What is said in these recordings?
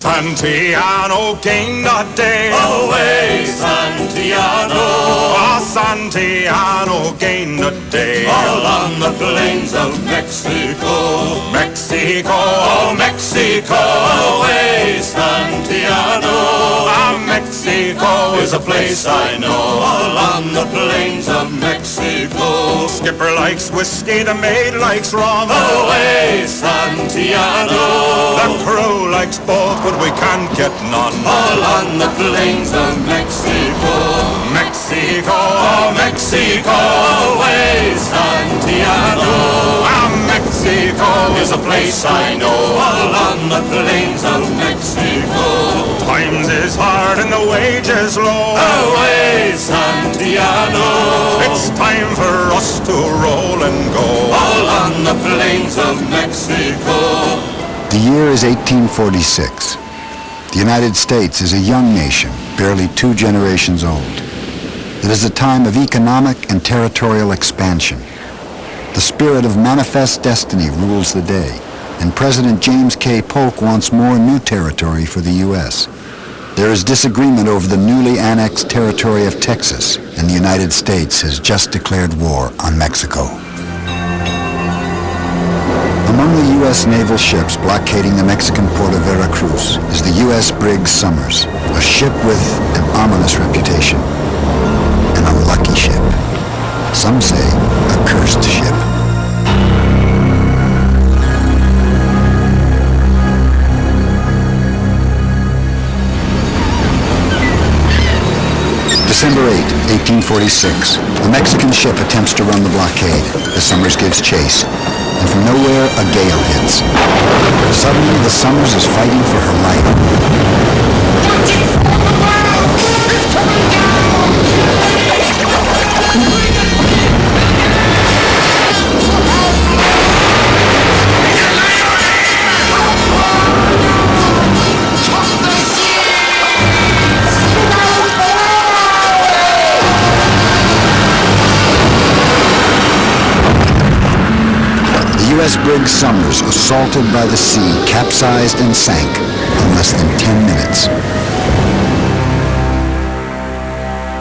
Santillano gained a day. Away, Santillano. Ah, Santillano gained a day. All on the plains of Mexico. Mexico, Oh, Mexico. Away, Santillano. ah, Mexico Is a place I know. All on the plains of Mexico. Skipper likes whiskey, the maid likes rum. Away, Santillano. The crew likes both, but we can't get none. All on the plains of Mexico. Mexico, Oh, Mexico. Away, Santillano. ah, Mexico Is a place I know. All on the plains of Mexico. Times is hard and the wages low. Away, Santillano. It's time for us to roll and go. All on the plains of Mexico. The year is 1846. The United States is a young nation, barely 2 generations old. It is a time of economic and territorial expansion. The spirit of manifest destiny rules the day, and President James K. Polk wants more new territory for the U.S. There is disagreement over the newly annexed territory of Texas, and the United States has just declared war on Mexico. Among the U.S. naval ships blockading the Mexican port of Veracruz is the U.S. Brig Somers, a ship with an ominous reputation. An unlucky ship. Some say a cursed ship. December 8, 1846. A Mexican ship attempts to run the blockade. The Somers gives chase. And from nowhere, a gale hits. Suddenly, the Somers is fighting for her life. The U.S. Brig Somers, assaulted by the sea, capsized and sank in less than 10 minutes.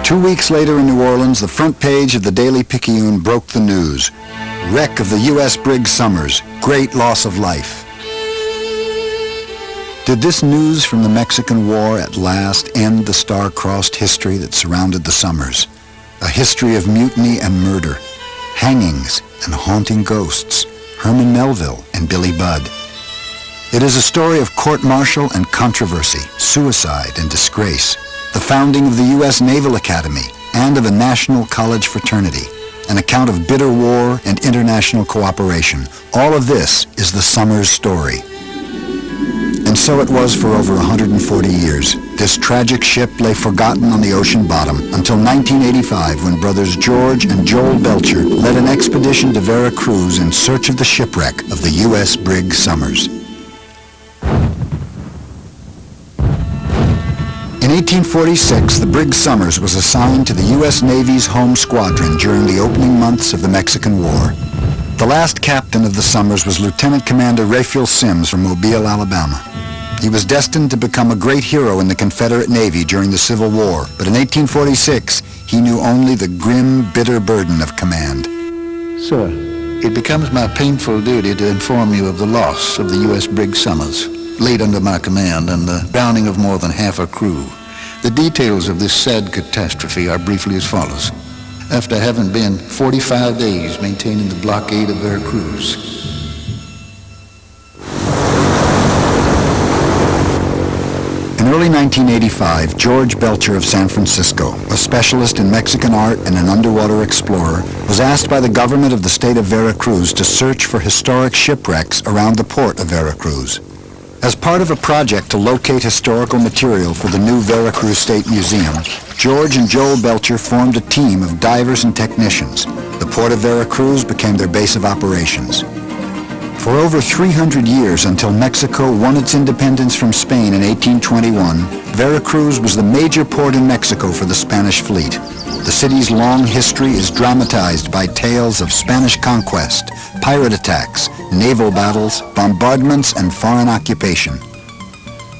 2 weeks later in New Orleans, the front page of the Daily Picayune broke the news. Wreck of the U.S. Brig Somers, great loss of life. Did this news from the Mexican War at last end the star-crossed history that surrounded the Somers? A history of mutiny and murder, hangings and haunting ghosts, Herman Melville and Billy Budd. It is a story of court-martial and controversy, suicide and disgrace, the founding of the U.S. Naval Academy and of a national college fraternity, an account of bitter war and international cooperation. All of this is the Somers story. And so it was for over 140 years. This tragic ship lay forgotten on the ocean bottom until 1985, when brothers George and Joel Belcher led an expedition to Veracruz in search of the shipwreck of the U.S. Brig Somers. In 1846, the Brig Somers was assigned to the U.S. Navy's home squadron during the opening months of the Mexican War. The last captain of the Somers was Lieutenant Commander Raphael Sims from Mobile, Alabama. He was destined to become a great hero in the Confederate Navy during the Civil War, but in 1846, he knew only the grim, bitter burden of command. Sir, it becomes my painful duty to inform you of the loss of the U.S. Brig Somers, laid under my command, and the drowning of more than half her crew. The details of this sad catastrophe are briefly as follows. After having been 45 days maintaining the blockade of Veracruz, in early 1985, George Belcher of San Francisco, a specialist in Mexican art and an underwater explorer, was asked by the government of the state of Veracruz to search for historic shipwrecks around the port of Veracruz. As part of a project to locate historical material for the new Veracruz State Museum, George and Joel Belcher formed a team of divers and technicians. The port of Veracruz became their base of operations. For over 300 years, until Mexico won its independence from Spain in 1821, Veracruz was the major port in Mexico for the Spanish fleet. The city's long history is dramatized by tales of Spanish conquest, pirate attacks, naval battles, bombardments, and foreign occupation.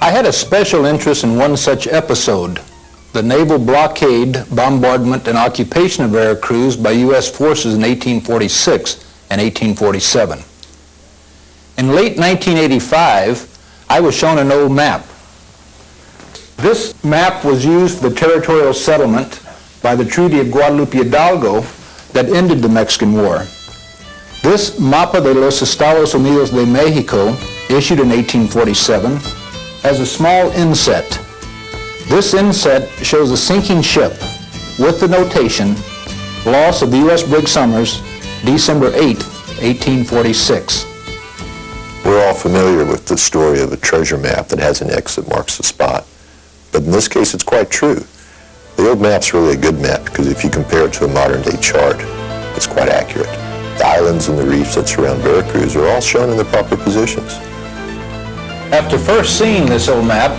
I had a special interest in one such episode, the naval blockade, bombardment, and occupation of Veracruz by U.S. forces in 1846 and 1847. In late 1985, I was shown an old map. This map was used for the territorial settlement by the Treaty of Guadalupe Hidalgo that ended the Mexican War. This Mapa de los Estados Unidos de Mexico, issued in 1847, has a small inset. This inset shows a sinking ship with the notation, loss of the U.S. Brig Somers, December 8, 1846. We're all familiar with the story of a treasure map that has an X that marks the spot. But in this case, it's quite true. The old map's really a good map because if you compare it to a modern-day chart, it's quite accurate. The islands and the reefs that surround Veracruz are all shown in their proper positions. After first seeing this old map,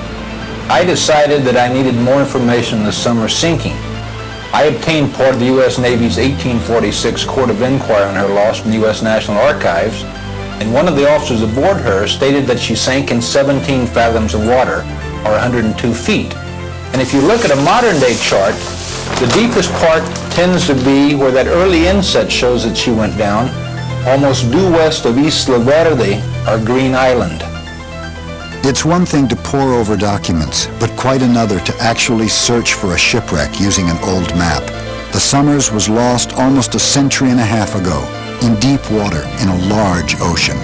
I decided that I needed more information on the Somers sinking. I obtained part of the U.S. Navy's 1846 Court of Inquiry on her loss from the U.S. National Archives, and one of the officers aboard her stated that she sank in 17 fathoms of water, or 102 feet. And if you look at a modern-day chart, the deepest part tends to be where that early inset shows that she went down, almost due west of Isla Verde, or Green Island. It's one thing to pore over documents, but quite another to actually search for a shipwreck using an old map. The Somers was lost almost a century and a half ago, in deep water in a large ocean.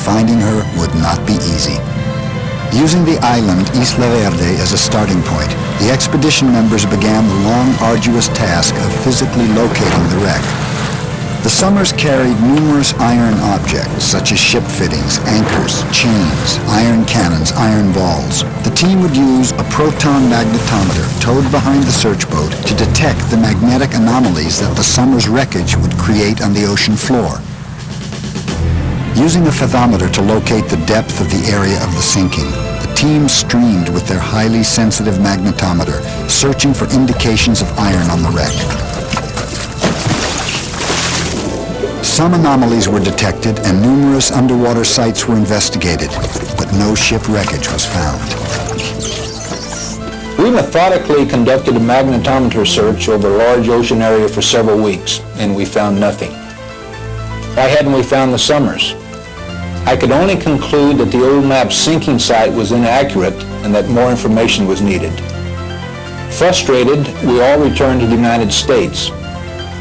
Finding her would not be easy. Using the island Isla Verde as a starting point, the expedition members began the long, arduous task of physically locating the wreck. The Somers carried numerous iron objects, such as ship fittings, anchors, chains, iron cannons, iron balls. The team would use a proton magnetometer towed behind the search boat to detect the magnetic anomalies that the Somers wreckage would create on the ocean floor. Using a fathometer to locate the depth of the area of the sinking, the team streamed with their highly sensitive magnetometer, searching for indications of iron on the wreck. Some anomalies were detected and numerous underwater sites were investigated, but no ship wreckage was found. We methodically conducted a magnetometer search over a large ocean area for several weeks, and we found nothing. Why hadn't we found the Somers? I could only conclude that the old map's sinking site was inaccurate and that more information was needed. Frustrated, we all returned to the United States.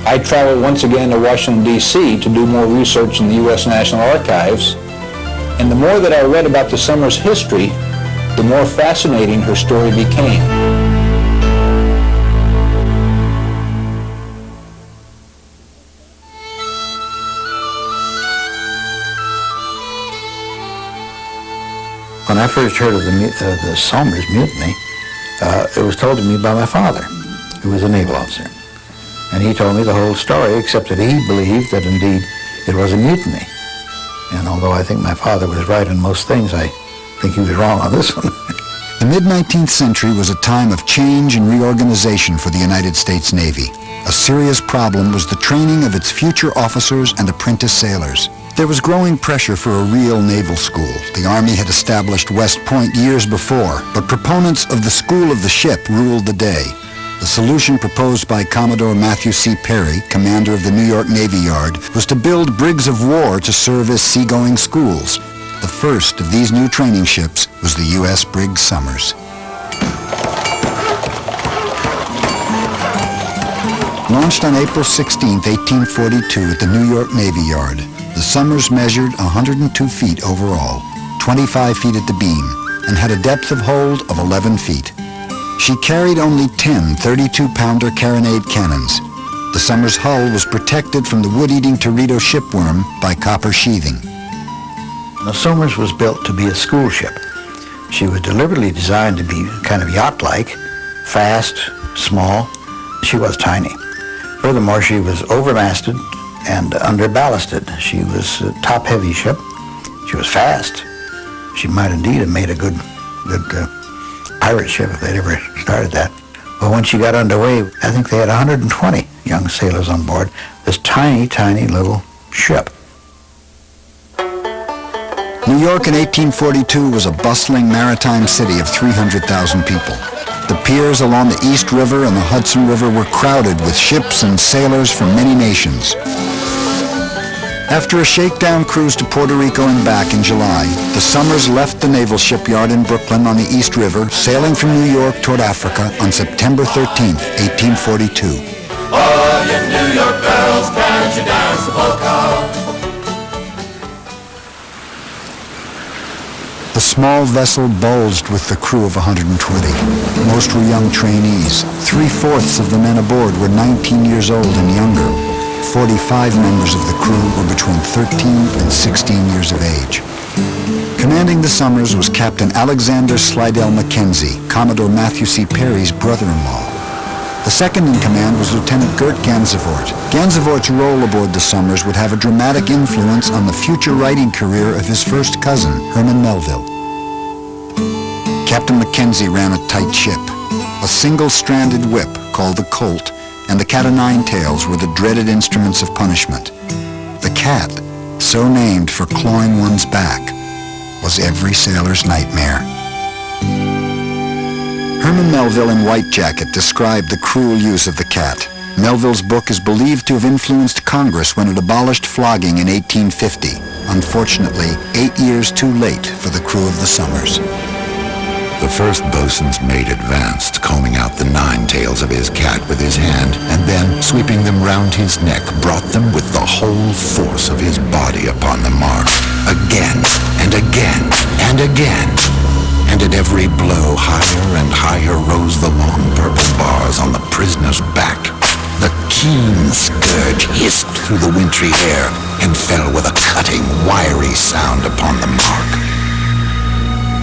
I traveled once again to Washington, D.C. to do more research in the U.S. National Archives, and the more that I read about the Somers' history, the more fascinating her story became. When I first heard of the Somers Mutiny, it was told to me by my father, who was a naval officer. And he told me the whole story, except that he believed that indeed it was a mutiny. And although I think my father was right on most things, I think he was wrong on this one. The mid-19th century was a time of change and reorganization for the United States Navy. A serious problem was the training of its future officers and apprentice sailors. There was growing pressure for a real naval school. The Army had established West Point years before, but proponents of the School of the Ship ruled the day. The solution proposed by Commodore Matthew C. Perry, commander of the New York Navy Yard, was to build brigs of war to serve as seagoing schools. The first of these new training ships was the U.S. Brig Somers. Launched on April 16, 1842 at the New York Navy Yard, the Somers measured 102 feet overall, 25 feet at the beam, and had a depth of hold of 11 feet. She carried only 10 32-pounder carronade cannons. The Somers' hull was protected from the wood-eating Teredo shipworm by copper sheathing. The Somers was built to be a school ship. She was deliberately designed to be kind of yacht-like, fast, small. She was tiny. Furthermore, she was overmasted and underballasted. She was a top-heavy ship. She was fast. She might indeed have made a good pirate ship if they'd ever started that. But when she got underway, I think they had 120 young sailors on board this tiny, tiny little ship. New York in 1842 was a bustling maritime city of 300,000 people. The piers along the East River and the Hudson River were crowded with ships and sailors from many nations. After a shakedown cruise to Puerto Rico and back in July, the Somers left the naval shipyard in Brooklyn on the East River, sailing from New York toward Africa on September 13, 1842. Oh, you New York girls, can't you dance the polka? The small vessel bulged with the crew of 120. Most were young trainees. 3/4 of the men aboard were 19 years old and younger. 45 members of the crew were between 13 and 16 years of age. Commanding the Somers was Captain Alexander Slidell Mackenzie, Commodore Matthew C. Perry's brother-in-law. The second in command was Lieutenant Gert Gansevoort. Gansevoort's role aboard the Somers would have a dramatic influence on the future writing career of his first cousin, Herman Melville. Captain Mackenzie ran a tight ship. A single-stranded whip, called the Colt, and the cat-o'-nine-tails were the dreaded instruments of punishment. The cat, so named for clawing one's back, was every sailor's nightmare. Herman Melville in White Jacket described the cruel use of the cat. Melville's book is believed to have influenced Congress when it abolished flogging in 1850, unfortunately 8 years too late for the crew of the Somers. The first bosun's mate advanced, combing out the 9 tails of his cat with his hand, and then, sweeping them round his neck, brought them with the whole force of his body upon the mark. Again, and again, and again. And at every blow, higher and higher rose the long purple bars on the prisoner's back. The keen scourge hissed through the wintry air and fell with a cutting, wiry sound upon the mark.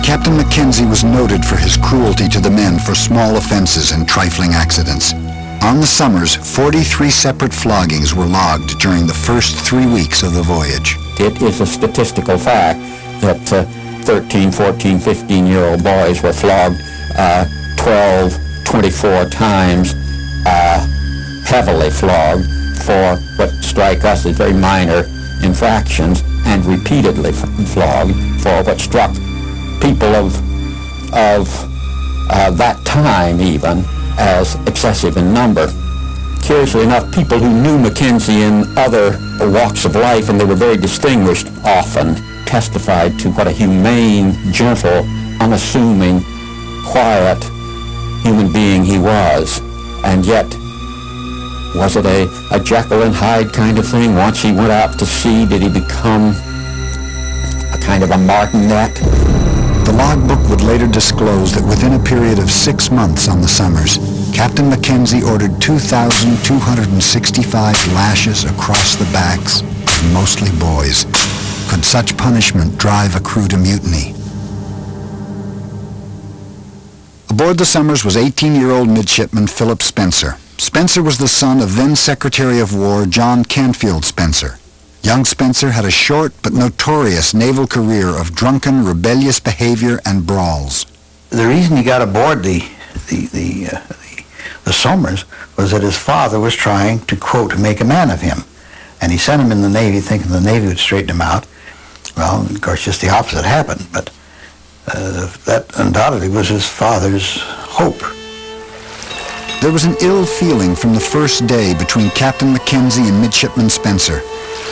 Captain Mackenzie was noted for his cruelty to the men for small offenses and trifling accidents. On the Somers, 43 separate floggings were logged during the first 3 weeks of the voyage. It is a statistical fact that 13, 14, 15-year-old boys were flogged 12, 24 times, heavily flogged for what strike us as very minor infractions, and repeatedly flogged for what struck people of that time even as excessive in number. Curiously enough, people who knew Mackenzie in other walks of life, and they were very distinguished often, testified to what a humane, gentle, unassuming, quiet human being he was. And yet, was it a Jekyll and Hyde kind of thing? Once he went out to sea, did he become a kind of a martinet? The logbook would later disclose that within a period of 6 months on the Somers, Captain Mackenzie ordered 2,265 lashes across the backs of mostly boys. Could such punishment drive a crew to mutiny? Aboard the Somers was 18-year-old midshipman Philip Spencer. Spencer was the son of then Secretary of War John Canfield Spencer. Young Spencer had a short but notorious naval career of drunken, rebellious behavior and brawls. The reason he got aboard the Somers was that his father was trying to, quote, make a man of him. And he sent him in the Navy thinking the Navy would straighten him out. Well, of course, just the opposite happened, but that undoubtedly was his father's hope. There was an ill feeling from the first day between Captain Mackenzie and Midshipman Spencer.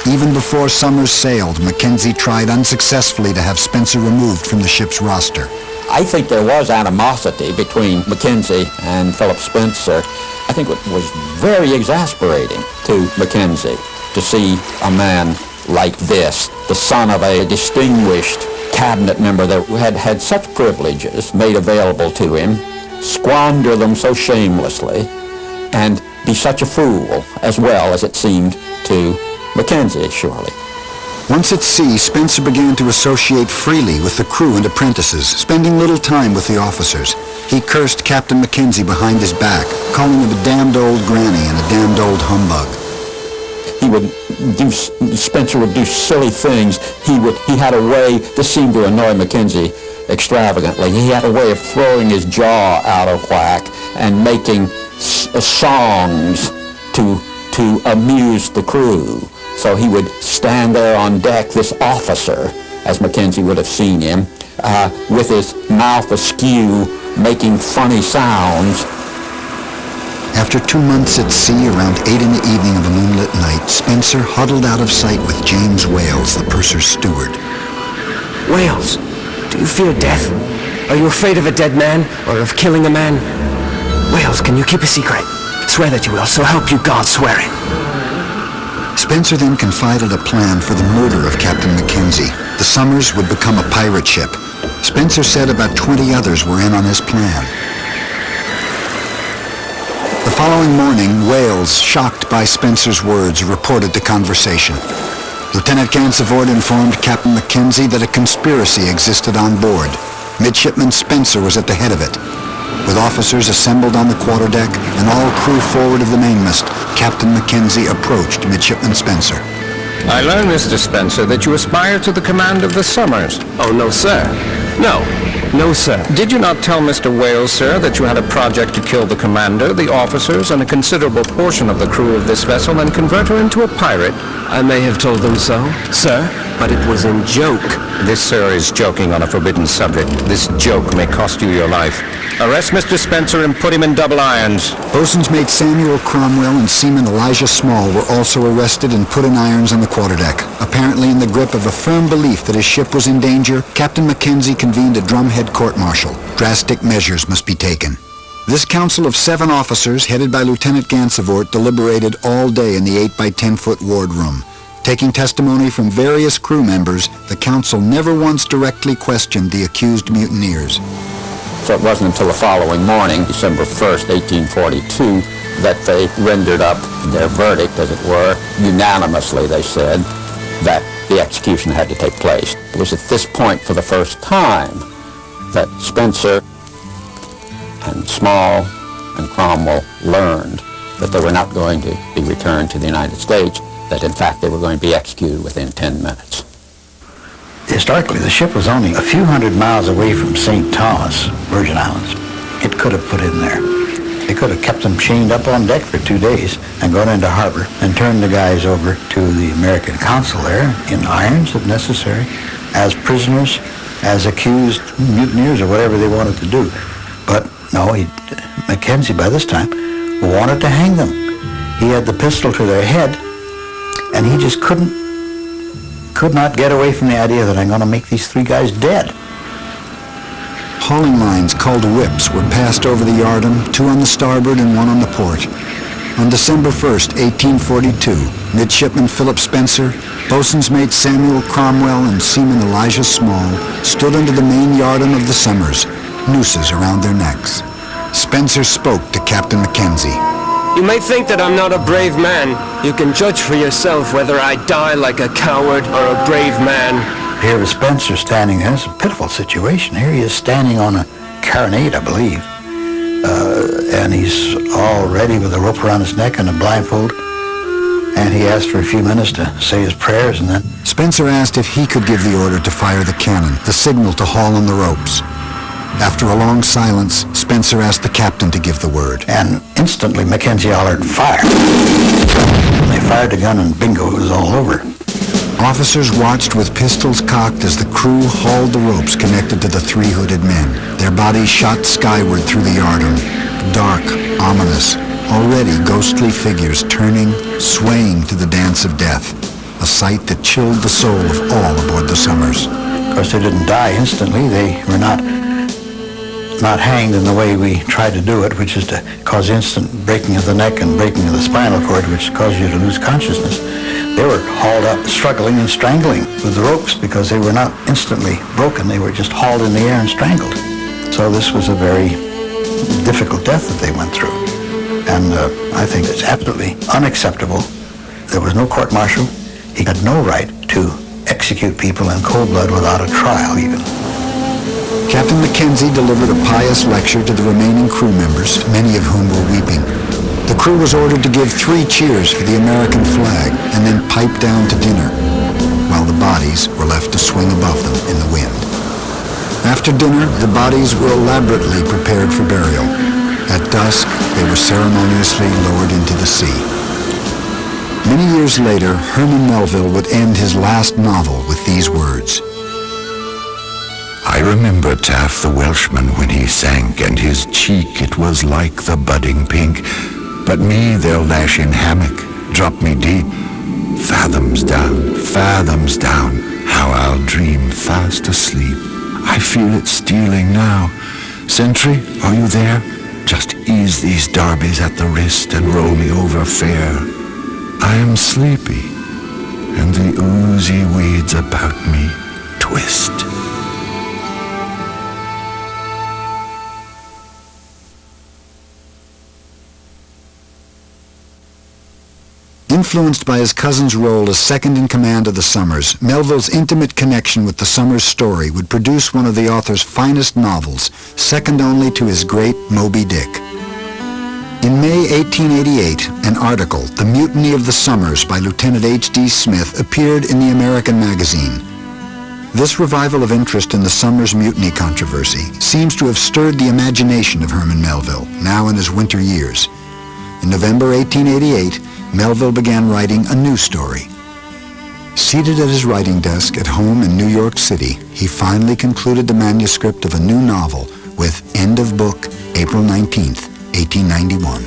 Even before Somers sailed, Mackenzie tried unsuccessfully to have Spencer removed from the ship's roster. I think there was animosity between Mackenzie and Philip Spencer. I think it was very exasperating to Mackenzie to see a man like this, the son of a distinguished cabinet member that had such privileges made available to him, squander them so shamelessly, and be such a fool, as well as it seemed to Mackenzie, surely. Once at sea, Spencer began to associate freely with the crew and apprentices, spending little time with the officers. He cursed Captain Mackenzie behind his back, calling him a damned old granny and a damned old humbug. Spencer would do silly things. He had a way, this seemed to annoy Mackenzie extravagantly, he had a way of throwing his jaw out of whack and making songs to amuse the crew. So he would stand there on deck, this officer, as Mackenzie would have seen him, with his mouth askew, making funny sounds. After 2 months at sea, around 8 in the evening of a moonlit night, Spencer huddled out of sight with James Wales, the purser's steward. Wales, do you fear death? Are you afraid of a dead man, or of killing a man? Wales, can you keep a secret? Swear that you will, so help you God, swear it. Spencer then confided a plan for the murder of Captain Mackenzie. The Somers would become a pirate ship. Spencer said about 20 others were in on his plan. The following morning, Wales, shocked by Spencer's words, reported the conversation. Lieutenant Gansevoort informed Captain Mackenzie that a conspiracy existed on board. Midshipman Spencer was at the head of it. With officers assembled on the quarterdeck and all crew forward of the mainmast, Captain Mackenzie approached Midshipman Spencer. I learn, Mr. Spencer, that you aspire to the command of the Somers. Oh, no, sir. No, sir. Did you not tell Mr. Wales, sir, that you had a project to kill the commander, the officers, and a considerable portion of the crew of this vessel and convert her into a pirate? I may have told them so, sir, but it was in joke. This, sir, is joking on a forbidden subject. This joke may cost you your life. Arrest Mr. Spencer and put him in double irons. Boatswain's mate Samuel Cromwell and seaman Elijah Small were also arrested and put in irons on the quarterdeck. Apparently in the grip of a firm belief that his ship was in danger, Captain Mackenzie convened a drumhead court-martial. Drastic measures must be taken. This council of 7 officers, headed by Lieutenant Gansevoort, deliberated all day in the 8-by-10-foot wardroom. Taking testimony from various crew members, the council never once directly questioned the accused mutineers. So it wasn't until the following morning, December 1st, 1842, that they rendered up their verdict, as it were. Unanimously, they said that the execution had to take place. It was at this point, for the first time, that Spencer and Small and Cromwell learned that they were not going to be returned to the United States, that in fact they were going to be executed within 10 minutes. Historically, the ship was only a few hundred miles away from St. Thomas, Virgin Islands. It could have put in there. They could have kept them chained up on deck for 2 days and gone into harbor and turned the guys over to the American consul there in irons, if necessary, as prisoners, as accused mutineers, or whatever they wanted to do. But no, Mackenzie by this time wanted to hang them. He had the pistol to their head, and he just could not get away from the idea that I'm going to make these 3 guys dead. Hauling lines called whips were passed over the yardam, 2 on the starboard and 1 on the port. On December 1st, 1842, Midshipman Philip Spencer, boatswain's mate Samuel Cromwell, and seaman Elijah Small stood under the main yardam of the Somers, nooses around their necks. Spencer spoke to Captain Mackenzie. You may think that I'm not a brave man. You can judge for yourself whether I die like a coward or a brave man. Here is Spencer standing there. It's a pitiful situation. Here he is standing on a carronade, I believe. And he's all ready with a rope around his neck and a blindfold. And he asked for a few minutes to say his prayers, and then Spencer asked if he could give the order to fire the cannon, the signal to haul on the ropes. After a long silence, Spencer asked the captain to give the word. And instantly Mackenzie hollered, "Fire!" They fired the gun, and bingo, it was all over. Officers watched with pistols cocked as the crew hauled the ropes connected to the 3 hooded men. Their bodies shot skyward through the yardam, dark, ominous, already ghostly figures turning, swaying to the dance of death, a sight that chilled the soul of all aboard the Somers. Of course, they didn't die instantly. They were not hanged in the way we try to do it, which is to cause instant breaking of the neck and breaking of the spinal cord, which causes you to lose consciousness. They were hauled up, struggling and strangling with the ropes because they were not instantly broken. They were just hauled in the air and strangled. So this was a very difficult death that they went through. And I think it's absolutely unacceptable. There was no court-martial. He had no right to execute people in cold blood without a trial even. Captain Mackenzie delivered a pious lecture to the remaining crew members, many of whom were weeping. The crew was ordered to give 3 cheers for the American flag and then pipe down to dinner, while the bodies were left to swing above them in the wind. After dinner, the bodies were elaborately prepared for burial. At dusk, they were ceremoniously lowered into the sea. Many years later, Herman Melville would end his last novel with these words: I remember Taff the Welshman when he sank, and his cheek it was like the budding pink. But me they'll lash in hammock, drop me deep, fathoms down, how I'll dream fast asleep. I feel it stealing now. Sentry, are you there? Just ease these darbies at the wrist and roll me over fair. I am sleepy, and the oozy weeds about me twist. Influenced by his cousin's role as second in command of the Somers, Melville's intimate connection with the Somers story would produce one of the author's finest novels, second only to his great Moby Dick. In May 1888, an article, The Mutiny of the Somers by Lieutenant H.D. Smith, appeared in the American magazine. This revival of interest in the Somers Mutiny controversy seems to have stirred the imagination of Herman Melville, now in his winter years. In November 1888, Melville began writing a new story. Seated at his writing desk at home in New York City, he finally concluded the manuscript of a new novel with End of Book, April 19th, 1891.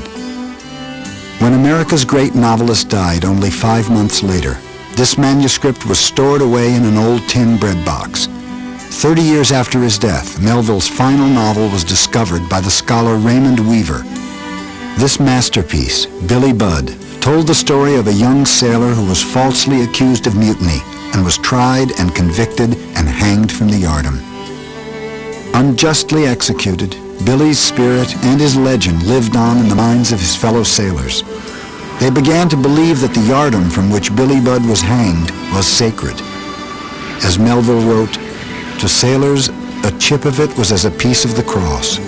When America's great novelist died only 5 months later, this manuscript was stored away in an old tin bread box. 30 years after his death, Melville's final novel was discovered by the scholar Raymond Weaver. This masterpiece, Billy Budd, told the story of a young sailor who was falsely accused of mutiny and was tried and convicted and hanged from the yardam. Unjustly executed, Billy's spirit and his legend lived on in the minds of his fellow sailors. They began to believe that the yardam from which Billy Budd was hanged was sacred. As Melville wrote, to sailors, a chip of it was as a piece of the cross.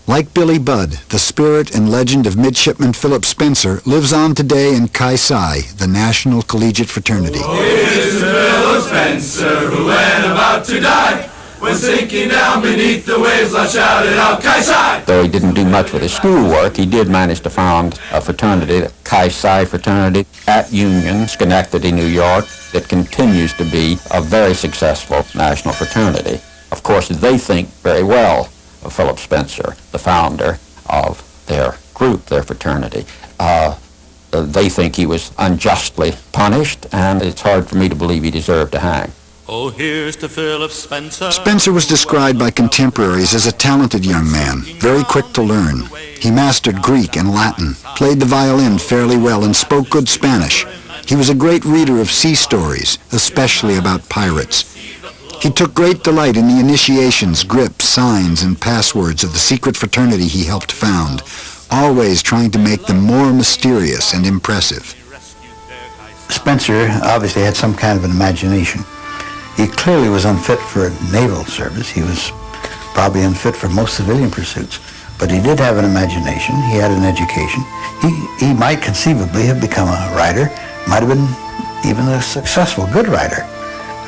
Like Billy Budd, the spirit and legend of Midshipman Philip Spencer lives on today in Chi Psi, the National Collegiate Fraternity. Here's Philip Spencer who went about to die. When sinking down beneath the waves, I shouted out, Chi Psi! Though he didn't do much with his schoolwork, he did manage to found a fraternity, the Chi Psi fraternity, at Union, Schenectady, New York, that continues to be a very successful national fraternity. Of course, they think very well of Philip Spencer, the founder of their group, their fraternity. They think he was unjustly punished, and it's hard for me to believe he deserved to hang. Oh, here's to Philip Spencer. Spencer was described by contemporaries as a talented young man, very quick to learn. He mastered Greek and Latin, played the violin fairly well, and spoke good Spanish. He was a great reader of sea stories, especially about pirates. He took great delight in the initiations, grips, signs, and passwords of the secret fraternity he helped found, always trying to make them more mysterious and impressive. Spencer obviously had some kind of an imagination. He clearly was unfit for naval service. He was probably unfit for most civilian pursuits. But he did have an imagination. He had an education. He might conceivably have become a writer, might have been even a successful, good writer.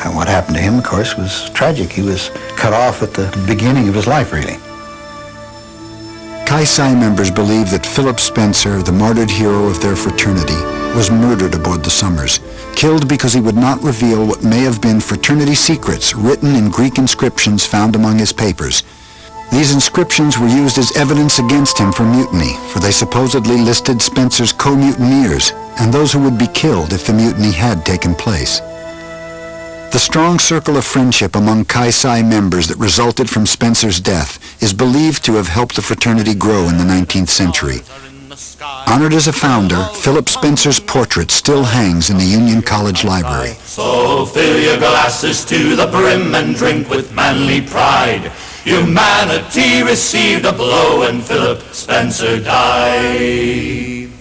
And what happened to him, of course, was tragic. He was cut off at the beginning of his life, really. Chi Psi members believe that Philip Spencer, the martyred hero of their fraternity, was murdered aboard the Somers, killed because he would not reveal what may have been fraternity secrets written in Greek inscriptions found among his papers. These inscriptions were used as evidence against him for mutiny, for they supposedly listed Spencer's co-mutineers and those who would be killed if the mutiny had taken place. The strong circle of friendship among Chi Psi members that resulted from Spencer's death is believed to have helped the fraternity grow in the 19th century. Honored as a founder, Philip Spencer's portrait still hangs in the Union College Library. So fill your glasses to the brim and drink with manly pride. Humanity received a blow and Philip Spencer died.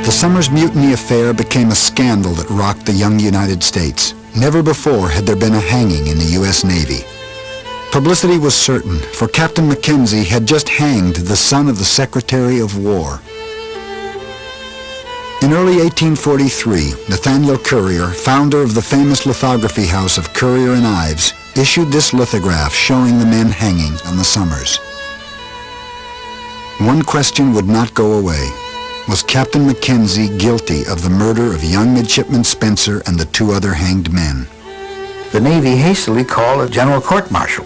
The Somers Mutiny affair became a scandal that rocked the young United States. Never before had there been a hanging in the U.S. Navy. Publicity was certain, for Captain Mackenzie had just hanged the son of the Secretary of War. In early 1843, Nathaniel Currier, founder of the famous lithography house of Currier and Ives, issued this lithograph showing the men hanging on the Somers. One question would not go away. Was Captain Mackenzie guilty of the murder of young Midshipman Spencer and the two other hanged men? The Navy hastily called a general court-martial.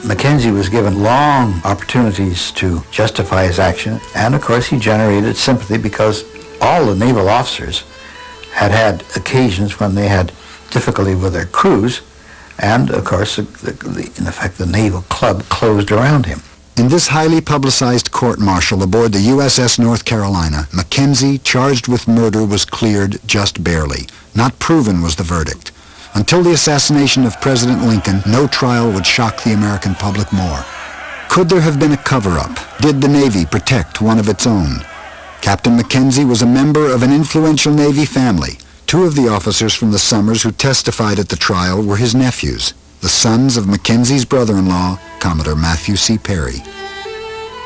Mackenzie was given long opportunities to justify his action, and of course he generated sympathy because all the naval officers had had occasions when they had difficulty with their crews, and of course, in effect, the Naval Club closed around him. In this highly publicized court-martial aboard the USS North Carolina, Mackenzie, charged with murder, was cleared just barely. Not proven was the verdict. Until the assassination of President Lincoln, no trial would shock the American public more. Could there have been a cover-up? Did the Navy protect one of its own? Captain Mackenzie was a member of an influential Navy family. Two of the officers from the Somers who testified at the trial were his nephews, the sons of Mackenzie's brother-in-law, Commodore Matthew C. Perry.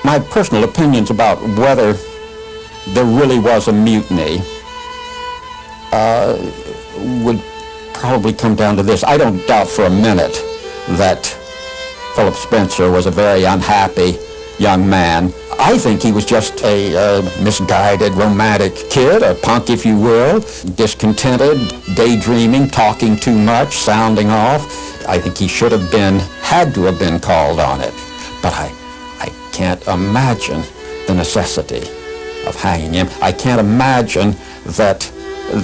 My personal opinions about whether there really was a mutiny would probably come down to this. I don't doubt for a minute that Philip Spencer was a very unhappy young man. I think he was just a misguided, romantic kid, a punk, if you will, discontented, daydreaming, talking too much, sounding off. I think he had to have been called on it. But I can't imagine the necessity of hanging him. I can't imagine that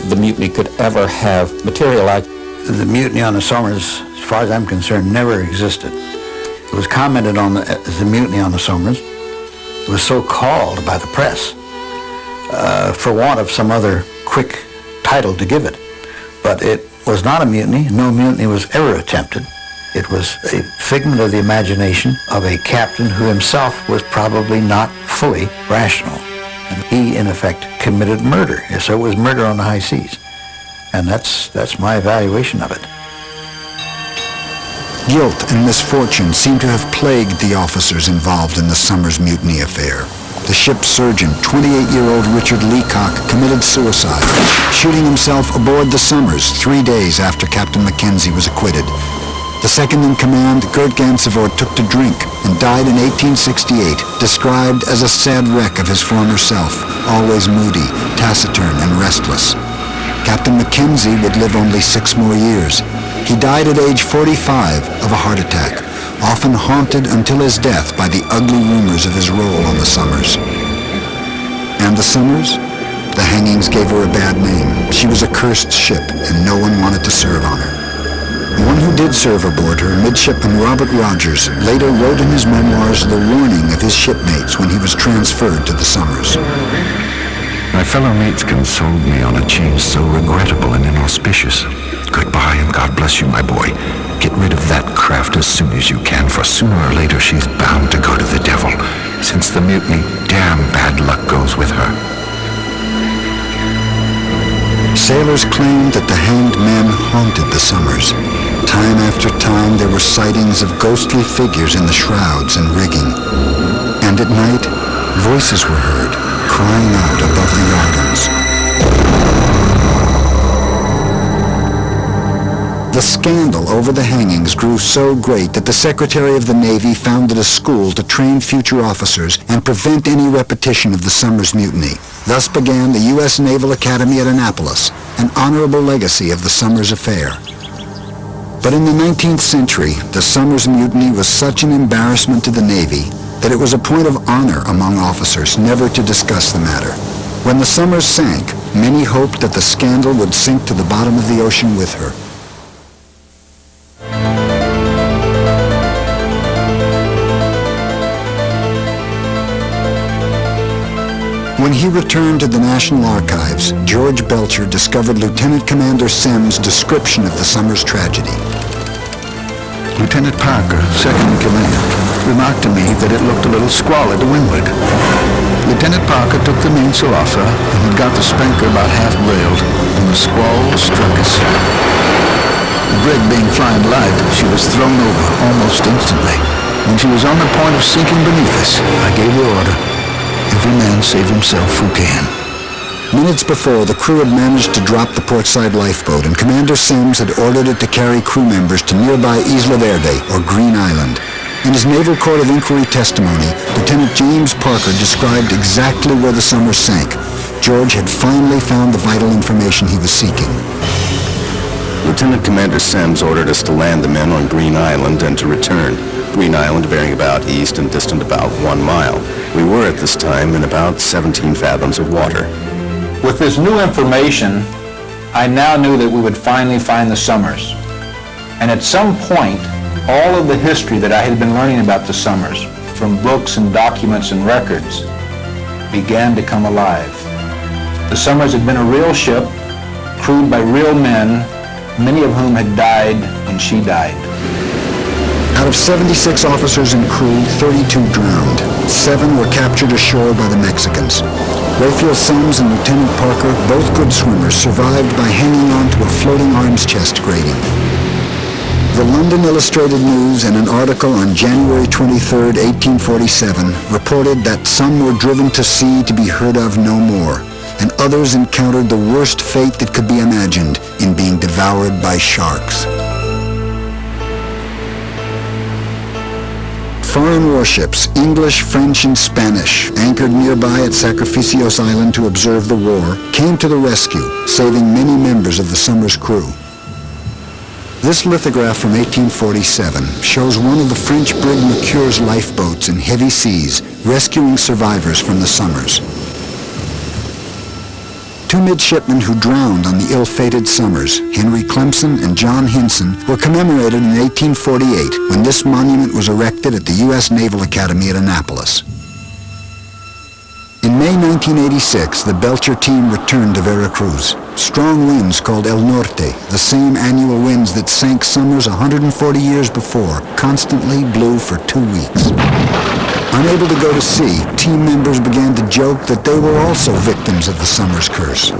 the mutiny could ever have materialized. The mutiny on the Somers, as far as I'm concerned, never existed. It was commented on as the mutiny on the Somers. It was so called by the press for want of some other quick title to give it. But it was not a mutiny. No mutiny was ever attempted. It was a figment of the imagination of a captain who himself was probably not fully rational. And he, in effect, committed murder. So it was murder on the high seas. And that's my evaluation of it. Guilt and misfortune seem to have plagued the officers involved in the Somers Mutiny affair. The ship's surgeon, 28-year-old Richard Leacock, committed suicide, shooting himself aboard the Somers 3 days after Captain Mackenzie was acquitted. The second-in-command, Gert Gansevoort, took to drink and died in 1868, described as a sad wreck of his former self, always moody, taciturn, and restless. Captain Mackenzie would live only 6 more years. He died at age 45 of a heart attack, often haunted until his death by the ugly rumors of his role on the Somers. And the Somers? The hangings gave her a bad name. She was a cursed ship, and no one wanted to serve on her. One who did serve aboard her, Midshipman Robert Rogers, later wrote in his memoirs the warning of his shipmates when he was transferred to the Somers. My fellow mates consoled me on a change so regrettable and inauspicious. Goodbye and God bless you, my boy. Get rid of that craft as soon as you can, for sooner or later she's bound to go to the devil. Since the mutiny, damn bad luck goes with her. Sailors claimed that the hanged men haunted the Somers. Time after time there were sightings of ghostly figures in the shrouds and rigging. And at night, voices were heard, crying out above the yardings. The scandal over the hangings grew so great that the Secretary of the Navy founded a school to train future officers and prevent any repetition of the Somers Mutiny. Thus began the U.S. Naval Academy at Annapolis, an honorable legacy of the Somers affair. But in the 19th century, the Somers Mutiny was such an embarrassment to the Navy that it was a point of honor among officers never to discuss the matter. When the Somers sank, many hoped that the scandal would sink to the bottom of the ocean with her. When he returned to the National Archives, George Belcher discovered Lieutenant Commander Semmes' description of the Somers tragedy. Lieutenant Parker, second in command, remarked to me that it looked a little squally to windward. Lieutenant Parker took the mainsail off her and had got the spanker about half-brailed when the squall struck us. The brig being flying light, she was thrown over almost instantly. When she was on the point of sinking beneath us, I gave the order, "Every man save himself who can." Minutes before, the crew had managed to drop the portside lifeboat, and Commander Sims had ordered it to carry crew members to nearby Isla Verde, or Green Island. In his Naval Court of Inquiry testimony, Lieutenant James Parker described exactly where the Somers sank. George had finally found the vital information he was seeking. Lieutenant Commander Sims ordered us to land the men on Green Island and to return. Green Island bearing about east and distant about 1 mile. We were at this time in about 17 fathoms of water. With this new information, I now knew that we would finally find the Somers. And at some point, all of the history that I had been learning about the Somers, from books and documents and records, began to come alive. The Somers had been a real ship, crewed by real men, many of whom had died when she died. Out of 76 officers and crew, 32 drowned. 7 were captured ashore by the Mexicans. Raphael Sims and Lieutenant Parker, both good swimmers, survived by hanging on to a floating arms chest grating. The London Illustrated News, in an article on January 23, 1847, reported that some were driven to sea to be heard of no more, and others encountered the worst fate that could be imagined in being devoured by sharks. Foreign warships, English, French, and Spanish, anchored nearby at Sacrificios Island to observe the war, came to the rescue, saving many members of the Somers crew. This lithograph from 1847 shows one of the French brig Mercure's lifeboats in heavy seas, rescuing survivors from the Somers. 2 midshipmen who drowned on the ill-fated Somers, Henry Clemson and John Hinson, were commemorated in 1848 when this monument was erected at the U.S. Naval Academy at Annapolis. In May 1986, the Belcher team returned to Veracruz. Strong winds called El Norte, the same annual winds that sank Somers 140 years before, constantly blew for 2 weeks. Unable to go to sea, team members began to joke that they were also victims of the Somers curse.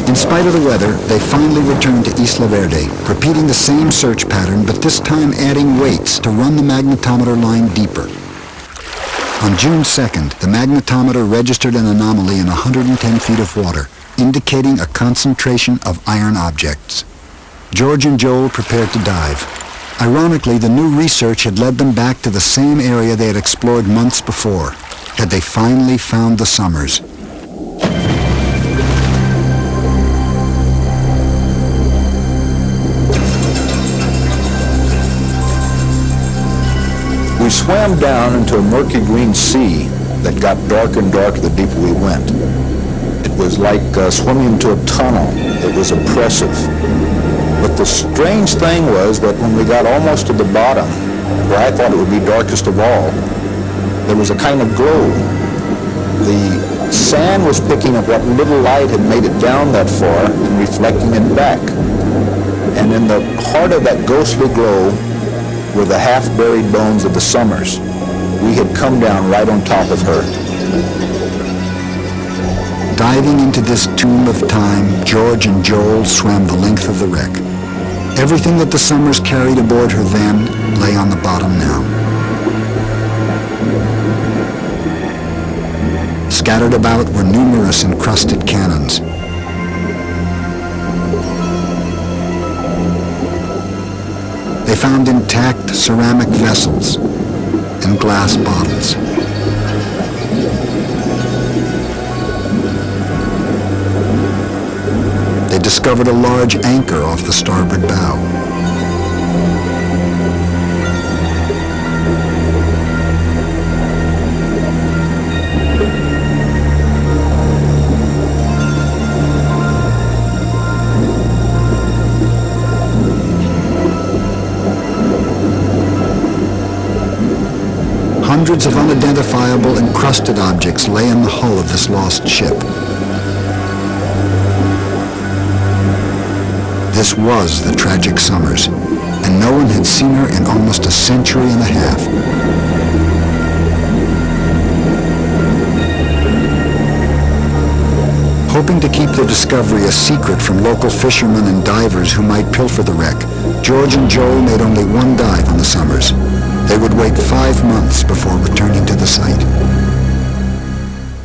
In spite of the weather, they finally returned to Isla Verde, repeating the same search pattern, but this time adding weights to run the magnetometer line deeper. On June 2nd, the magnetometer registered an anomaly in 110 feet of water, indicating a concentration of iron objects. George and Joel prepared to dive. Ironically, the new research had led them back to the same area they had explored months before. Had they finally found the Somers? We swam down into a murky green sea that got darker and darker the deeper we went. It was like swimming into a tunnel. It was oppressive. But the strange thing was that when we got almost to the bottom, where I thought it would be darkest of all, there was a kind of glow. The sand was picking up what little light had made it down that far and reflecting it back. And in the heart of that ghostly glow were the half-buried bones of the Somers. We had come down right on top of her. Diving into this tomb of time, George and Joel swam the length of the wreck. Everything that the Somers carried aboard her then lay on the bottom now. Scattered about were numerous encrusted cannons. They found intact ceramic vessels and glass bottles. They discovered a large anchor off the starboard bow. Hundreds of unidentifiable encrusted objects lay in the hull of this lost ship. This was the tragic Somers, and no one had seen her in almost a century and a half. Hoping to keep their discovery a secret from local fishermen and divers who might pilfer the wreck, George and Joel made only one dive on the Somers. They would wait 5 months before returning to the site.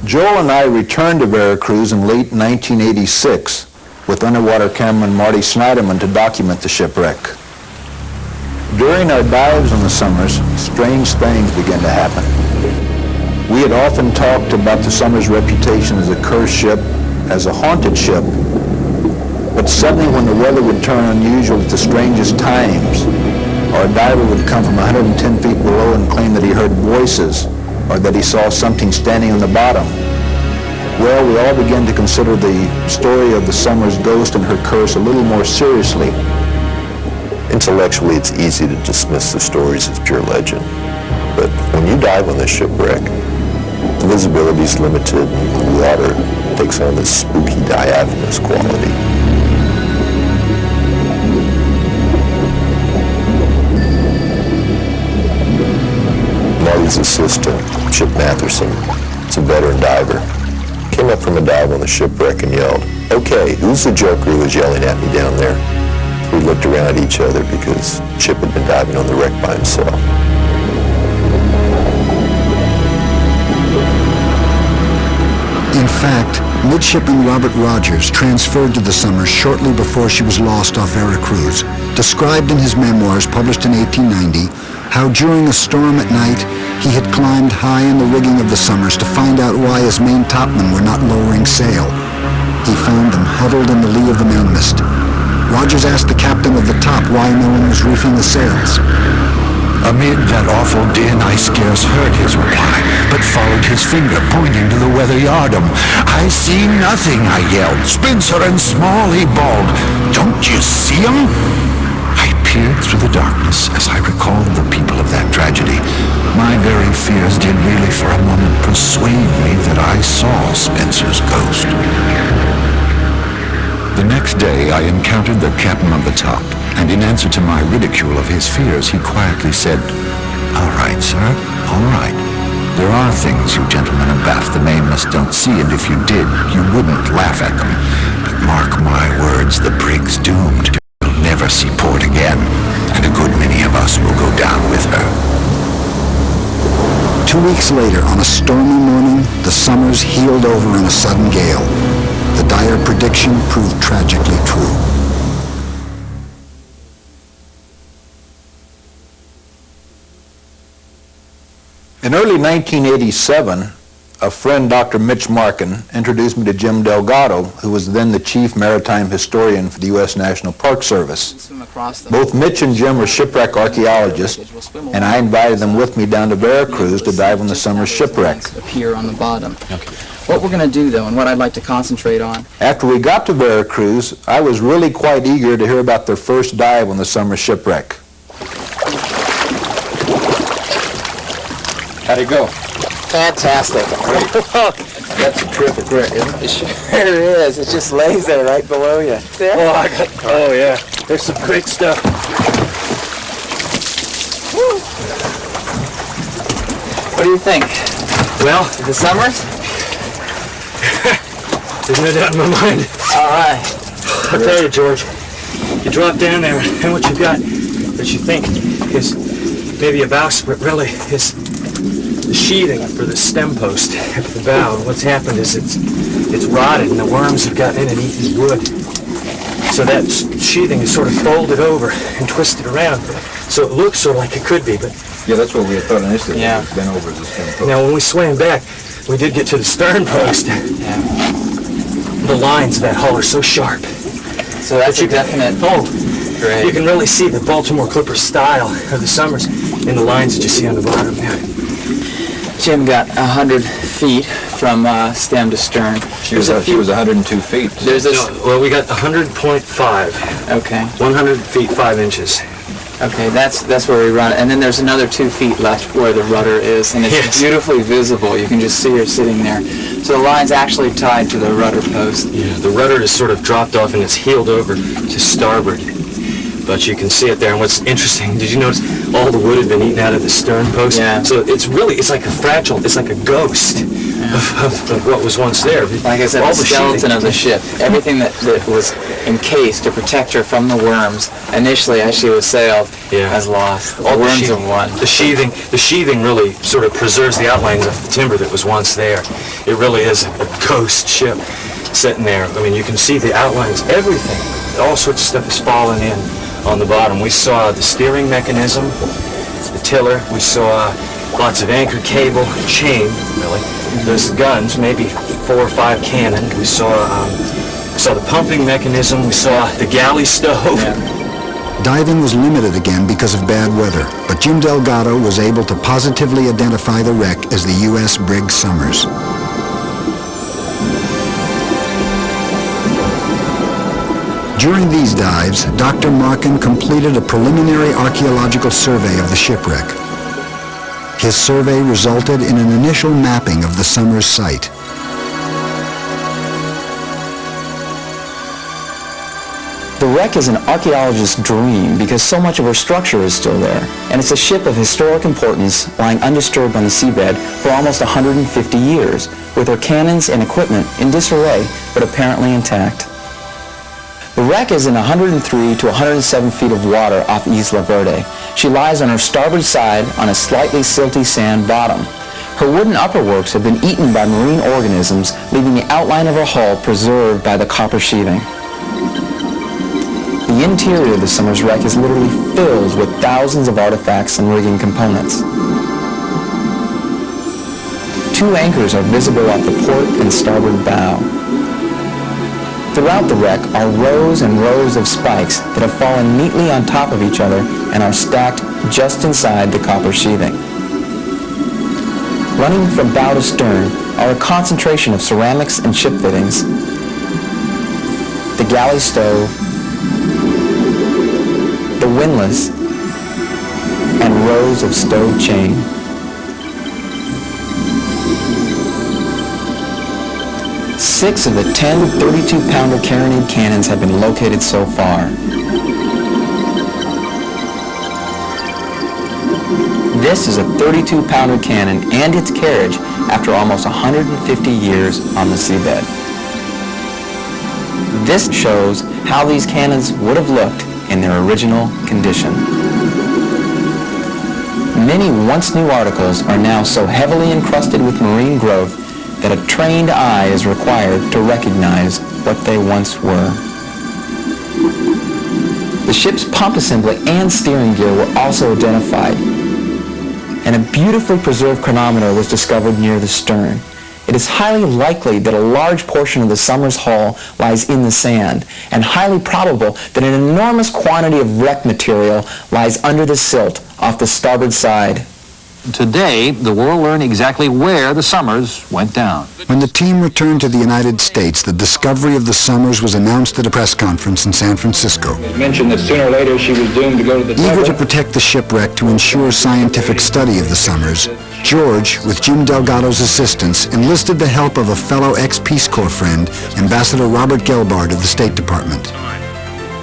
Joel and I returned to Veracruz in late 1986 with underwater cameraman Marty Snyderman to document the shipwreck. During our dives in the Somers, strange things began to happen. We had often talked about the Somers' reputation as a cursed ship, as a haunted ship, but suddenly when the weather would turn unusual at the strangest times, or a diver would come from 110 feet below and claim that he heard voices, or that he saw something standing on the bottom, well, we all began to consider the story of the Somers ghost and her curse a little more seriously. Intellectually, it's easy to dismiss the stories as pure legend. But when you dive on this shipwreck, the visibility is limited and the water takes on this spooky diaphanous quality. Marty's assistant, Chip Matherson, is a veteran diver, came up from a dive on the shipwreck and yelled, "Okay, who's the joker who was yelling at me down there?" We looked around at each other because Chip had been diving on the wreck by himself. In fact, Midshipman Robert Rogers transferred to the Somers shortly before she was lost off Veracruz, described in his memoirs published in 1890 how during a storm at night he had climbed high in the rigging of the Somers to find out why his main topmen were not lowering sail. He found them huddled in the lee of the mainmast. Rogers asked the captain of the top why no one was reefing the sails. Amid that awful din, I scarce heard his reply, but followed his finger, pointing to the weather yardom. "I see nothing," I yelled. "Spencer and Small," he bawled. "Don't you see 'em?" I peered through the darkness as I recalled the people of that tragedy. My very fears did really for a moment persuade me that I saw Spencer's ghost. The next day, I encountered the captain of the top, and in answer to my ridicule of his fears, he quietly said, "All right, sir, all right. There are things you gentlemen abaft the mainmast don't see, and if you did, you wouldn't laugh at them. But mark my words, the brig's doomed. You'll never see port again, and a good many of us will go down with her." 2 weeks later, on a stormy morning, the Somers heeled over in a sudden gale. The dire prediction proved tragically true. In early 1987, a friend, Dr. Mitch Markin, introduced me to Jim Delgado, who was then the chief maritime historian for the U.S. National Park Service. Both Mitch and Jim were shipwreck archaeologists, and I invited them with me down to Veracruz to dive on the Somers shipwreck. Appear on the bottom. What we're going to do, though, and what I'd like to concentrate on. After we got to Veracruz, I was really quite eager to hear about their first dive on the Somers shipwreck. How'd it go? Fantastic. That's a terrific wreck, isn't it? It sure is. It just lays there right below you. There? Oh, yeah. There's some great stuff. Woo. What do you think? Well, The Somers? there's no doubt in my mind. All right. I'll tell you, George, you drop down there, and what you got that you think is maybe a bowsprit really is the sheathing for the stem post at the bow. And what's happened is it's rotted, and the worms have gotten in and eaten the wood. So that sheathing is sort of folded over and twisted around. So it looks sort of like it could be, but Yeah, that's what we had thought initially. Yeah. It's been over as a stem post. now when we swam back, we did get to the stern post. Yeah. The lines of that hull are so sharp. So that's a definite. Oh, Great. you can really see the Baltimore Clipper style of the Somers in the lines that you see on the bottom there. Jim got 100 feet from stem to stern. She was 102 feet. There's this. No, well, we got 100.5, Okay. 100 feet 5 inches. Okay, that's where we run it. And then there's another 2 feet left where the rudder is, and it's Yes. beautifully visible. You can just see her sitting there. So the line's actually tied to the rudder post. Yeah, the rudder is sort of dropped off and it's heeled over to starboard. But you can see it there. And what's interesting, did you notice all the wood had been eaten out of the stern post? Yeah. So it's like a fragile, it's like a ghost. Yeah. of what was once there. Like I said, All the skeleton sheathing. of the ship, everything that was encased to protect her from the worms, initially as she was sailed, has lost. The worms have won. The sheathing really sort of preserves the outlines of the timber that was once there. It really is a ghost ship sitting there. I mean, you can see the outlines, everything. All sorts of stuff is falling in on the bottom. We saw the steering mechanism, the tiller. We saw lots of anchor cable, chain, really. There's guns, maybe 4 or 5 cannon. We saw the pumping mechanism. We saw the galley stove. Diving was limited again because of bad weather, but Jim Delgado was able to positively identify the wreck as the U.S. Brig Somers. During these dives, Dr. Markin completed a preliminary archaeological survey of the shipwreck. His survey resulted in an initial mapping of the Somers site. The wreck is an archaeologist's dream because so much of her structure is still there, and it's a ship of historic importance lying undisturbed on the seabed for almost 150 years, with her cannons and equipment in disarray but apparently intact. The wreck is in 103 to 107 feet of water off Isla Verde. She lies on her starboard side on a slightly silty sand bottom. Her wooden upperworks have been eaten by marine organisms, leaving the outline of her hull preserved by the copper sheathing. The interior of the Somers wreck is literally filled with thousands of artifacts and rigging components. 2 anchors are visible off the port and starboard bow. Throughout the wreck are rows and rows of spikes that have fallen neatly on top of each other and are stacked just inside the copper sheathing. Running from bow to stern are a concentration of ceramics and ship fittings, the galley stove, the windlass, and rows of stowed chain. Six of the 10 32-pounder carronade cannons have been located so far. This is a 32-pounder cannon and its carriage after almost 150 years on the seabed. This shows how these cannons would have looked in their original condition. Many once new articles are now so heavily encrusted with marine growth that a trained eye is required to recognize what they once were. The ship's pump assembly and steering gear were also identified, and a beautifully preserved chronometer was discovered near the stern. It is highly likely that a large portion of the Somers hull lies in the sand, and highly probable that an enormous quantity of wreck material lies under the silt off the starboard side. Today, the world learned exactly where the Somers went down. When the team returned to the United States, the discovery of the Somers was announced at a press conference in San Francisco. It mentioned that sooner or later she was doomed to go to the Eager devil. to protect the shipwreck to ensure scientific study of the Somers, George, with Jim Delgado's assistance, enlisted the help of a fellow ex-Peace Corps friend, Ambassador Robert Gelbart of the State Department.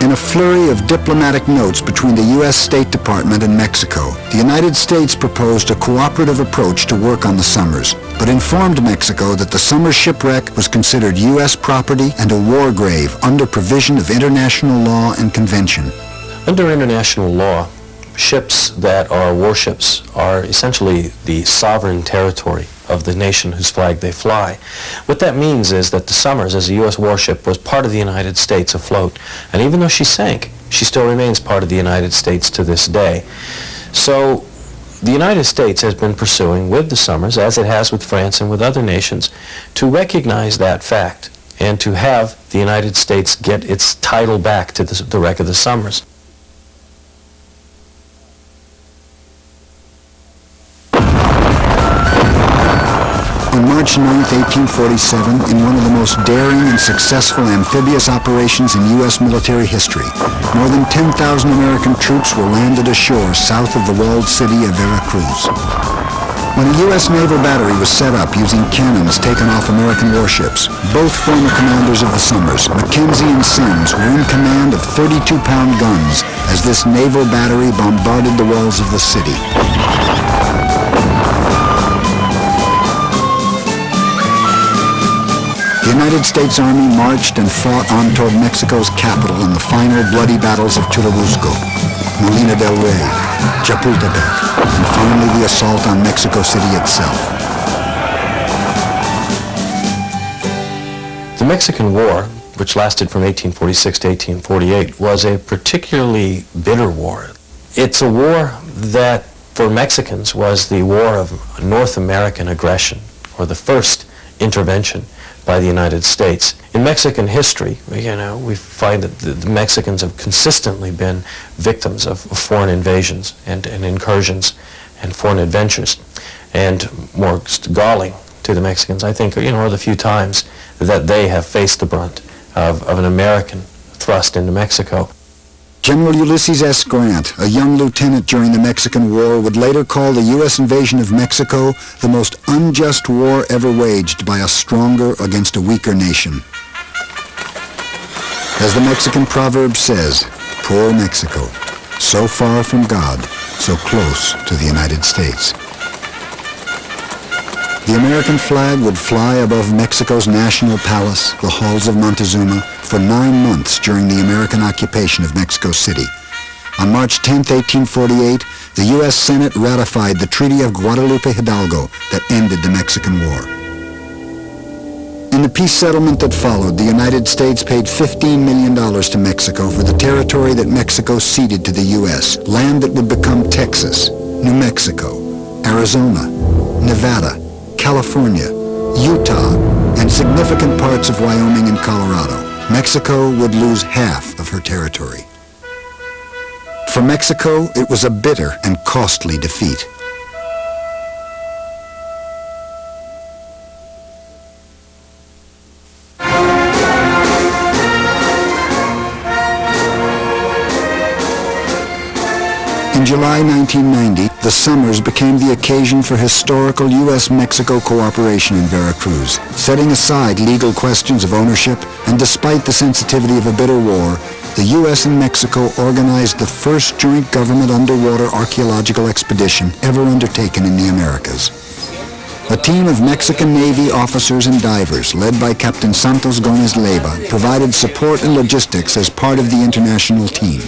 In a flurry of diplomatic notes between the U.S. State Department and Mexico, the United States proposed a cooperative approach to work on the Somers, but informed Mexico that the Somers shipwreck was considered U.S. property and a war grave under provision of international law and convention. Under international law, ships that are warships are essentially the sovereign territory of the nation whose flag they fly. What that means is that the Somers, as a U.S. warship, was part of the United States afloat. And even though she sank, she still remains part of the United States to this day. So the United States has been pursuing with the Somers, as it has with France and with other nations, to recognize that fact and to have the United States get its title back to the wreck of the Somers. On March 9, 1847, in one of the most daring and successful amphibious operations in U.S. military history, more than 10,000 American troops were landed ashore south of the walled city of Veracruz. When a U.S. naval battery was set up using cannons taken off American warships, both former commanders of the Somers, Mackenzie and Sims, were in command of 32-pound guns as this naval battery bombarded the walls of the city. The United States Army marched and fought on toward Mexico's capital in the final bloody battles of Churubusco, Molina del Rey, Chapultepec, and finally the assault on Mexico City itself. The Mexican War, which lasted from 1846 to 1848, was a particularly bitter war. It's a war that, for Mexicans, was the war of North American aggression, or the first intervention by the United States. In Mexican history, we find that the Mexicans have consistently been victims of foreign invasions and incursions and foreign adventures. And more galling to the Mexicans, I think, are the few times that they have faced the brunt of an American thrust into Mexico. General Ulysses S. Grant, a young lieutenant during the Mexican War, would later call the U.S. invasion of Mexico the most unjust war ever waged by a stronger against a weaker nation. As the Mexican proverb says, poor Mexico, so far from God, so close to the United States. The American flag would fly above Mexico's national palace, the halls of Montezuma, for 9 months during the American occupation of Mexico City. On March 10, 1848, the U.S. Senate ratified the Treaty of Guadalupe Hidalgo that ended the Mexican War. In the peace settlement that followed, the United States paid $15 million to Mexico for the territory that Mexico ceded to the U.S., land that would become Texas, New Mexico, Arizona, Nevada, California, Utah, and significant parts of Wyoming and Colorado. Mexico would lose half of her territory. For Mexico, it was a bitter and costly defeat. In July 1990, the Somers became the occasion for historical U.S.-Mexico cooperation in Veracruz, setting aside legal questions of ownership, and despite the sensitivity of a bitter war, the U.S. and Mexico organized the first joint government underwater archaeological expedition ever undertaken in the Americas. A team of Mexican Navy officers and divers, led by Captain Santos Gomez Leyva, provided support and logistics as part of the international team.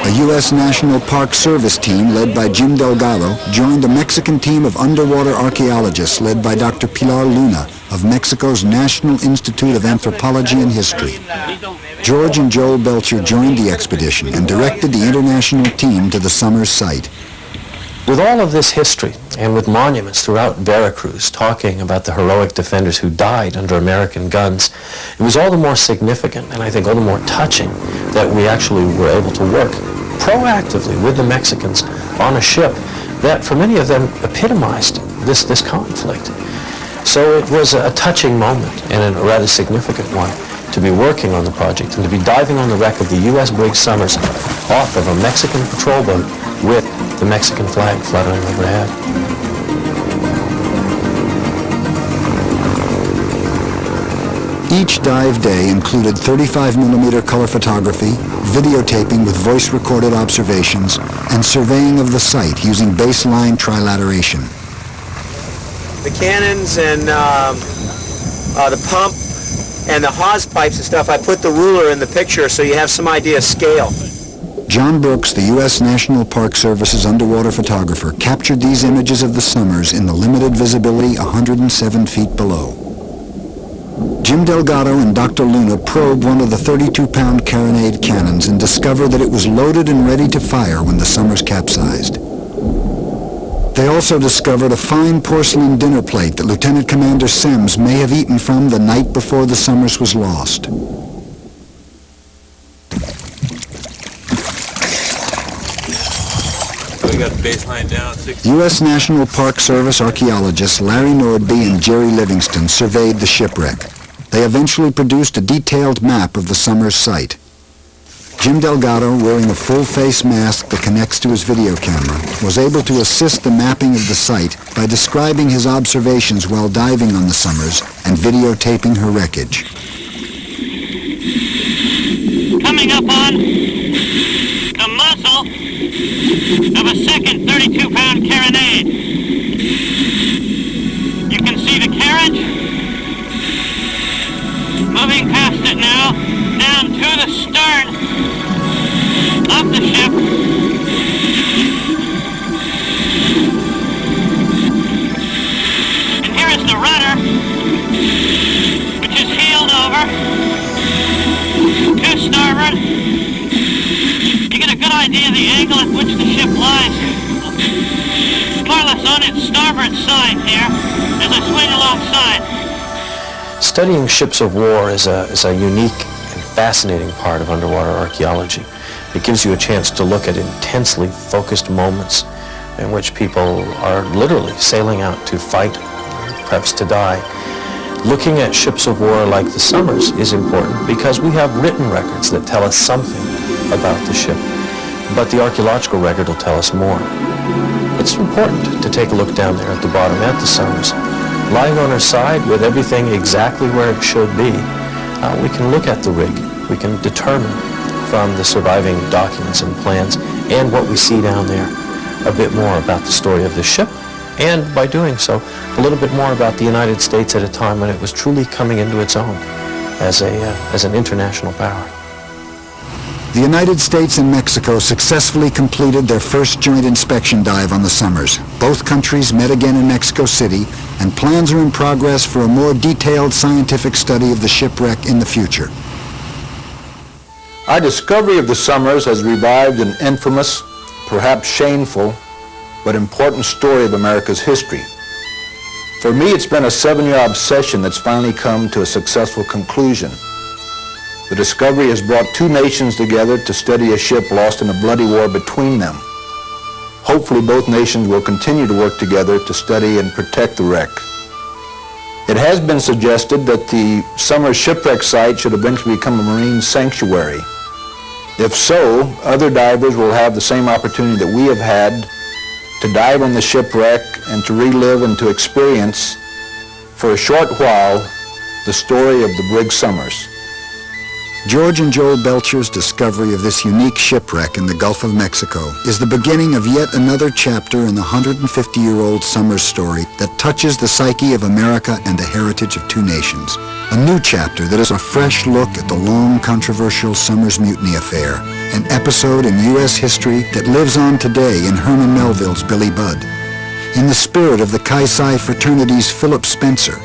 A U.S. National Park Service team led by Jim Delgado joined a Mexican team of underwater archaeologists led by Dr. Pilar Luna of Mexico's National Institute of Anthropology and History. George and Joel Belcher joined the expedition and directed the international team to the Somers site. With all of this history, and with monuments throughout Veracruz talking about the heroic defenders who died under American guns, it was all the more significant, and I think all the more touching, that we actually were able to work proactively with the Mexicans on a ship that, for many of them, epitomized this conflict. So it was a touching moment, and a rather significant one, to be working on the project and to be diving on the wreck of the U.S. Brig Somers off of a Mexican patrol boat with the Mexican flag fluttering overhead. Each dive day included 35mm color photography, videotaping with voice-recorded observations, and surveying of the site using baseline trilateration. The cannons and the pump and the hose pipes and stuff, I put the ruler in the picture so you have some idea of scale. John Brooks, the U.S. National Park Service's underwater photographer, captured these images of the Somers in the limited visibility 107 feet below. Jim Delgado and Dr. Luna probed one of the 32-pound carronade cannons and discovered that it was loaded and ready to fire when the Somers capsized. They also discovered a fine porcelain dinner plate that Lieutenant Commander Semmes may have eaten from the night before the Somers was lost. We got the baseline down. U.S. National Park Service archaeologists Larry Nordby and Jerry Livingston surveyed the shipwreck. They eventually produced a detailed map of the Somers site. Jim Delgado, wearing a full-face mask that connects to his video camera, was able to assist the mapping of the site by describing his observations while diving on the Somers and videotaping her wreckage. Coming up on the muzzle of a second 32-pound carronade. You can see the carriage moving past it now, down to the stern of the ship. And here is the rudder, which is heeled over to starboard. You get a good idea of the angle at which the ship lies. More or less on its starboard side here, as I swing alongside. Studying ships of war is a unique and fascinating part of underwater archaeology. It gives you a chance to look at intensely focused moments in which people are literally sailing out to fight, perhaps to die. Looking at ships of war like the Somers is important because we have written records that tell us something about the ship, but the archaeological record will tell us more. It's important to take a look down there at the bottom at the Somers. Lying on her side with everything exactly where it should be, we can look at the rig. We can determine from the surviving documents and plans and what we see down there a bit more about the story of the ship, and by doing so, a little bit more about the United States at a time when it was truly coming into its own as an international power. The United States and Mexico successfully completed their first joint inspection dive on the Somers. Both countries met again in Mexico City, and plans are in progress for a more detailed scientific study of the shipwreck in the future. Our discovery of the Somers has revived an infamous, perhaps shameful, but important story of America's history. For me, it's been a 7-year obsession that's finally come to a successful conclusion. The discovery has brought two nations together to study a ship lost in a bloody war between them. Hopefully both nations will continue to work together to study and protect the wreck. It has been suggested that the Somers shipwreck site should eventually become a marine sanctuary. If so, other divers will have the same opportunity that we have had to dive on the shipwreck and to relive and to experience for a short while the story of the Brig Somers. George and Joel Belcher's discovery of this unique shipwreck in the Gulf of Mexico is the beginning of yet another chapter in the 150-year-old Somers story that touches the psyche of America and the heritage of two nations. A new chapter that is a fresh look at the long, controversial Somers Mutiny affair, an episode in U.S. history that lives on today in Herman Melville's Billy Budd, in the spirit of the Chi Psi fraternity's Philip Spencer,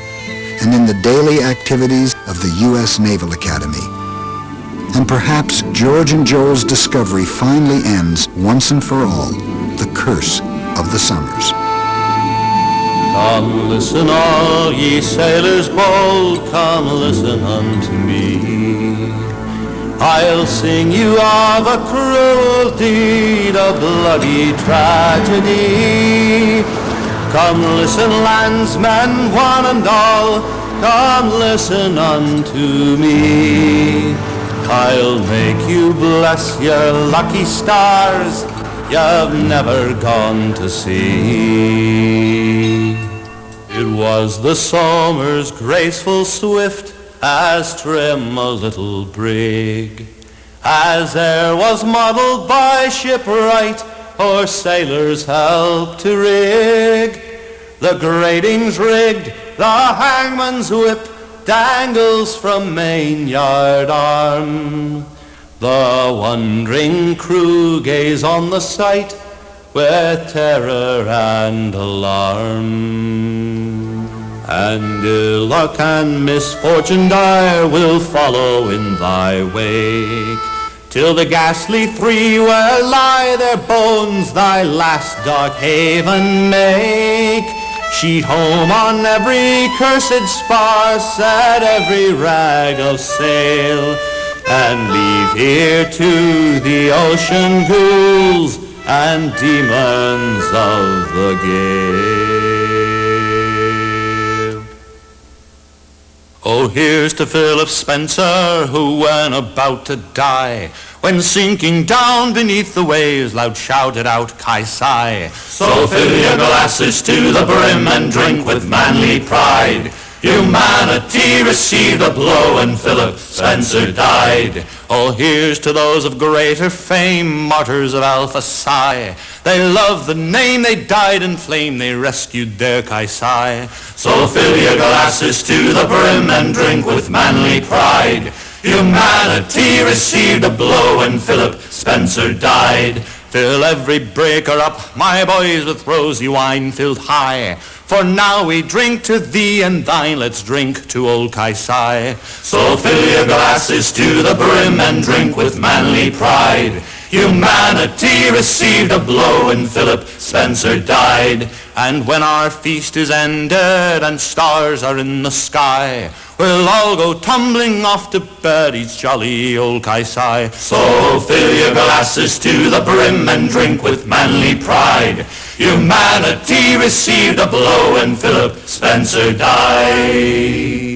and in the daily activities of the U.S. Naval Academy. And perhaps George and Joel's discovery finally ends, once and for all, the curse of the Somers. Come listen all ye sailors bold, come listen unto me. I'll sing you of a cruel deed, a bloody tragedy. Come listen landsmen one and all, come listen unto me. I'll make you bless your lucky stars you've never gone to sea. It was the Somers, graceful, swift, as trim a little brig, as e'er was modelled by shipwright or sailor's help to rig. The gratings rigged, the hangman's whip dangles from main-yard arm. The wondering crew gaze on the sight with terror and alarm. And ill luck and misfortune dire will follow in thy wake, till the ghastly three where lie their bones thy last dark haven make. Sheet home on every cursed spar, set every rag of sail, and leave here to the ocean ghouls and demons of the gale. Oh, here's to Philip Spencer, who when about to die when sinking down beneath the waves, loud shouted out Kaisai. So fill your glasses to the brim and drink with manly pride. Humanity received a blow and Philip Spencer died. Oh, here's to those of greater fame, martyrs of Alpha Psi. They loved the name, they died in flame, they rescued their Kaisai. So fill your glasses to the brim and drink with manly pride. Humanity received a blow and Philip Spencer died. Fill every breaker up, my boys, with rosy wine filled high. For now we drink to thee and thine, let's drink to old Kaisai. So fill your glasses to the brim and drink with manly pride. Humanity received a blow and Philip Spencer died. And when our feast is ended and stars are in the sky, we'll all go tumbling off to bed, each jolly old Kaisai. So fill your glasses to the brim and drink with manly pride. Humanity received a blow and Philip Spencer died.